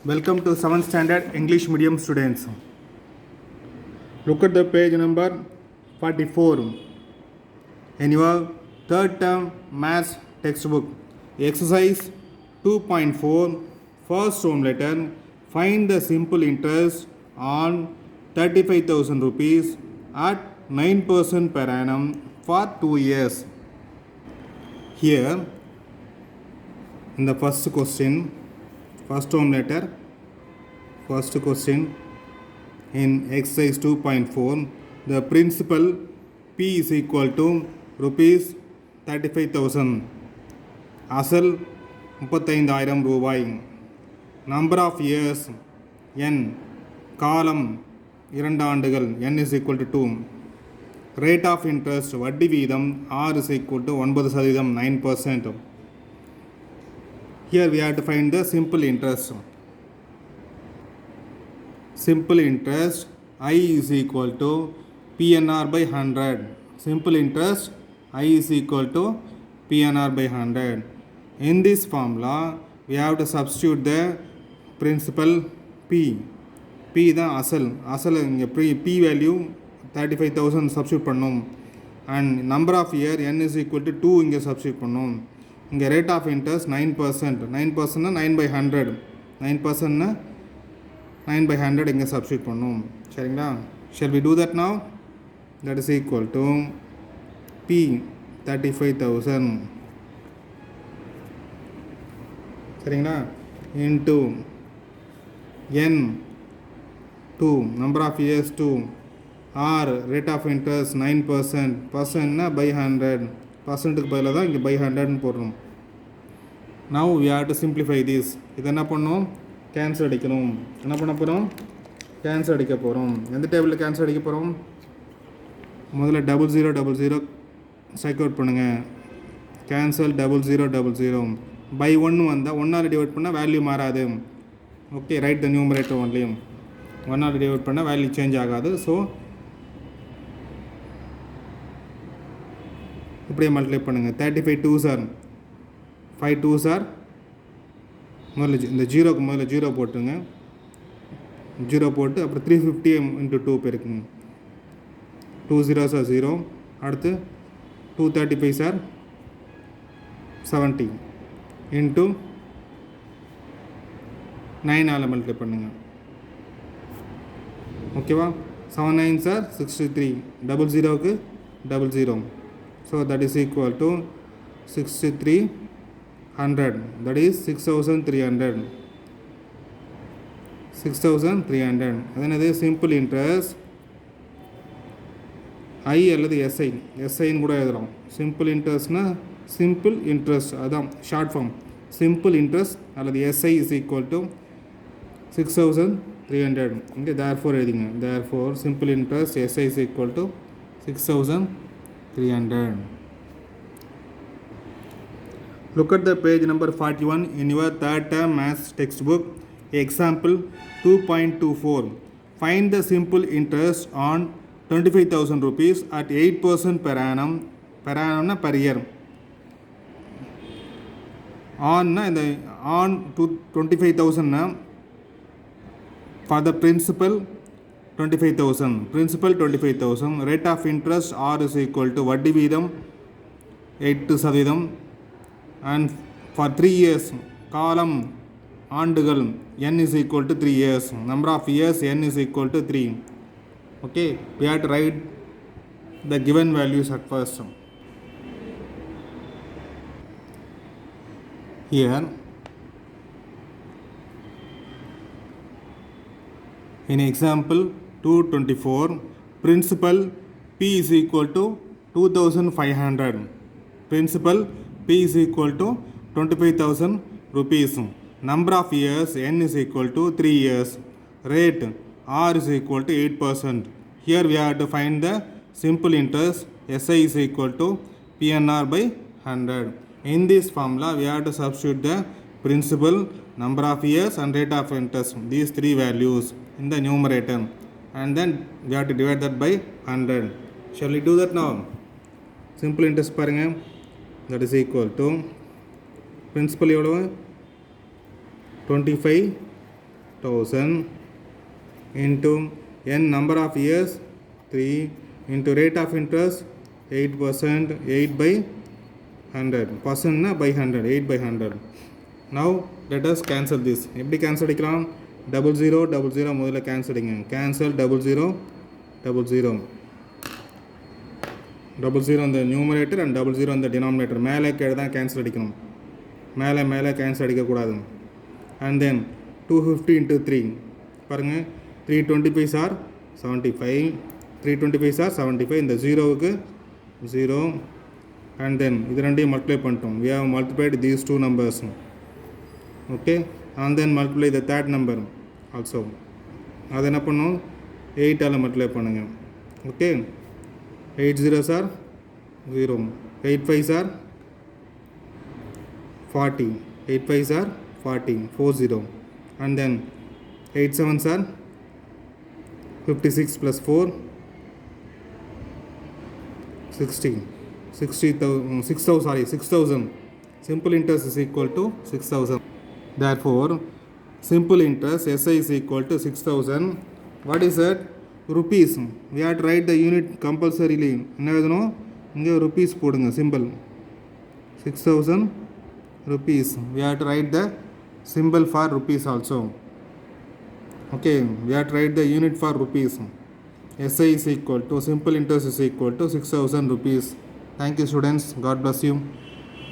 Welcome to 7th standard English medium students. Look at the page number 44 in your third term maths textbook. Exercise 2.4, first term letter. Find the simple interest on 35,000 rupees at 9% per annum for 2 years. Here in the first question, first term letter, first question in exercise 2.4, the principal P is equal to rupees 35,000, அசல் 35,000 ரூபாய். Number of years n, காலம் 2 ஆண்டுகள் n is equal to 2, rate of interest வட்டி வீதம் r is equal to 9%, 9%. Here we have to find the simple interest. Simple interest I is equal to PNR by 100. Simple interest I is equal to PNR by 100. In this formula we have to substitute the principal P. P தான் அசல் இங்கே P value 35,000 substitute பண்ணோம். And number of year n is equal to 2 இங்கே substitute பண்ணோம். இங்கே rate of interest 9%. 9%னா 9/100. 9%னா 9/100 இங்கே substitute பண்ணும். சரிங்களா? Shall we do that now? That is equal to P 35,000. சரிங்களா? into n 2, number of years 2, r rate of interest 9%. பர்சன்ட்னா by 100. பர்சன்ட்டுக்கு பதிலாக தான் இங்கே by 100ன்னு போடுறோம். Now we have to simplify this. இது என்ன பண்ணணும்? கேன்சல் அடிக்கணும். என்ன பண்ண போகிறோம்? கேன்சல் அடிக்க போகிறோம். எந்த டேபிளில் கேன்சல் அடிக்க போகிறோம்? முதல்ல 0000 சைக் அவுட் பண்ணுங்கள். கேன்சல் 0000. பை 1 வந்தால் 1ஆல் டிவைட் பண்ணால் வேல்யூ மாறாது. ஓகே, ரைட் த நியூமரேட்டர் ஒன்லியும். 1ஆல் டிவைட் பண்ணால் வேல்யூ சேஞ்ச் ஆகாது. ஸோ இப்படியே மல்டிப்ளை பண்ணுங்கள். 35 2s are 5 2s are, முதல்ல இந்த ஜீரோக்கு முதல்ல ஜீரோ போட்டுங்க. ஜீரோ போட்டு அப்புறம் 350 into 2 பெருக்குங்க. 2 zeros are 0. அடுத்து 235s are 70 into 9ஆல் மல்டிப்ளை பண்ணுங்கள். ஓகேவா? 7 9s are 63. 00க்கு 00. So that is equal to 6300. That is 6,300. 6,300. அதனது சிம்பிள் இன்ட்ரெஸ்ட் ஐ அல்லது எஸ்ஐன்னு கூட எழுதுகிறோம். சிம்பிள் இன்ட்ரெஸ்ட்னா சிம்பிள் இன்ட்ரெஸ்ட், அதுதான் ஷார்ட் ஃபார்ம். சிம்பிள் இன்ட்ரெஸ்ட் அல்லது எஸ்ஐ இஸ் ஈக்குவல் டு 6,300. இங்கே தேர்ஃபோர் எழுதிங்க. Therefore simple interest SI is equal to 6,300. Look at the page number 41 in your third term maths textbook. Example 2.24. Find the simple interest on 25,000 rupees at 8% per annum. Per annum per year. On இந்த on to 25,000 for the principal 25,000. Principal 25,000. Rate of interest R is equal to வட்டி வீதம் 8%. And for 3 years, காலம் ஆண்டுகள் n is equal to 3 years. Number of years n is equal to 3. Okay, we have to write the given values at first. Here in example 224, principal P is equal to 2,500. Principal P is equal to 25,000 rupees. Number of years n is equal to 3 years. Rate R is equal to 8%. Here we have to find the simple interest. SI is equal to PNR by 100. In this formula we have to substitute the principal, number of years and rate of interest, these three values in the numerator, and then we have to divide that by 100. Shall we do that now? Simple interest பாருங்க, that is equal to principal எவ்வளவு 25 1000 into n number of years 3 into rate of interest 8%, 8 by 100 percent by 100, 8 by 100. Now let us cancel this. எப்படி cancel அடிக்கலாம்? 0000 முதல்ல cancel அடிங்க. Cancel 0000 in the numerator and 00 in the denominator. மேலே கீழே தான் cancel அடிக்கணும். மேலே cancel அடிக்கக்கூடாது. And then 250 into 3 பாருங்க 325 are 75, 325 are 75. இந்த 0க்கு 0 and then இது ரெண்டையும் multiply பண்ணிட்டோம். We have multiplied these two numbers. Okay, and then multiply the third number also. அது என்ன பண்ணும் 8 ஆல் multiply பண்ணுங்க. Okay, 8 zeros are 0, 8 5s are 40, 8 5s are 40, 40, and then 8 7s are 56 plus 4 60, 6000. Simple interest is equal to 6000. Therefore simple interest SI is equal to 6000. What is that? Rupees. We have to write the unit compulsorily. என்ன எழுதணும்? இங்கே rupees போடுங்க. Symbol 6000 rupees. We have to write the symbol for rupees also. Okay, we have to write the unit for rupees. SI is equal to simple interest is equal to 6000 rupees. Thank you students. God bless you.